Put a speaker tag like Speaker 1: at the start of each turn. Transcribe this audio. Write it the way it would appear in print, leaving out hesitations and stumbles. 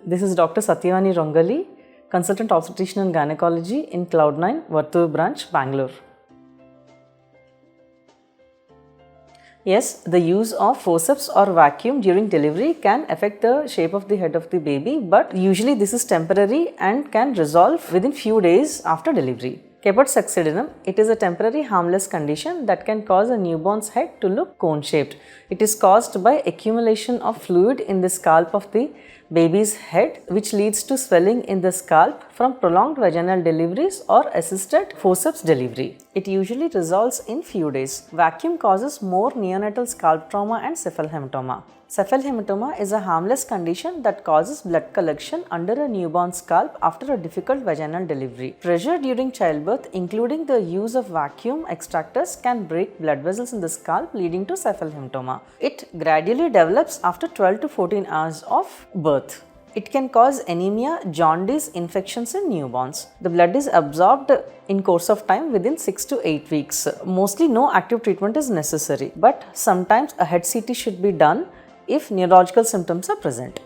Speaker 1: This is Dr. Satyavani Rongali, Consultant Obstetrician and Gynecology in Cloudnine, Varthur branch, Bangalore. Yes, the use of forceps or vacuum during delivery can affect the shape of the head of the baby, but usually this is temporary and can resolve within few days after delivery. Caput succedaneum, it is a temporary harmless condition that can cause a newborn's head to look cone-shaped. It is caused by accumulation of fluid in the scalp of the baby's head, which leads to swelling in the scalp from prolonged vaginal deliveries or assisted forceps delivery. It usually resolves in few days. Vacuum causes more neonatal scalp trauma and cephalohematoma. Cephalohematoma is a harmless condition that causes blood collection under a newborn scalp after a difficult vaginal delivery. Pressure during childbirth, including the use of vacuum extractors, can break blood vessels in the scalp, leading to cephalohematoma. It gradually develops after 12 to 14 hours of birth. It can cause anemia, jaundice, infections in newborns. The blood is absorbed in course of time within 6 to 8 weeks. Mostly no active treatment is necessary, but sometimes a head CT should be done if neurological symptoms are present.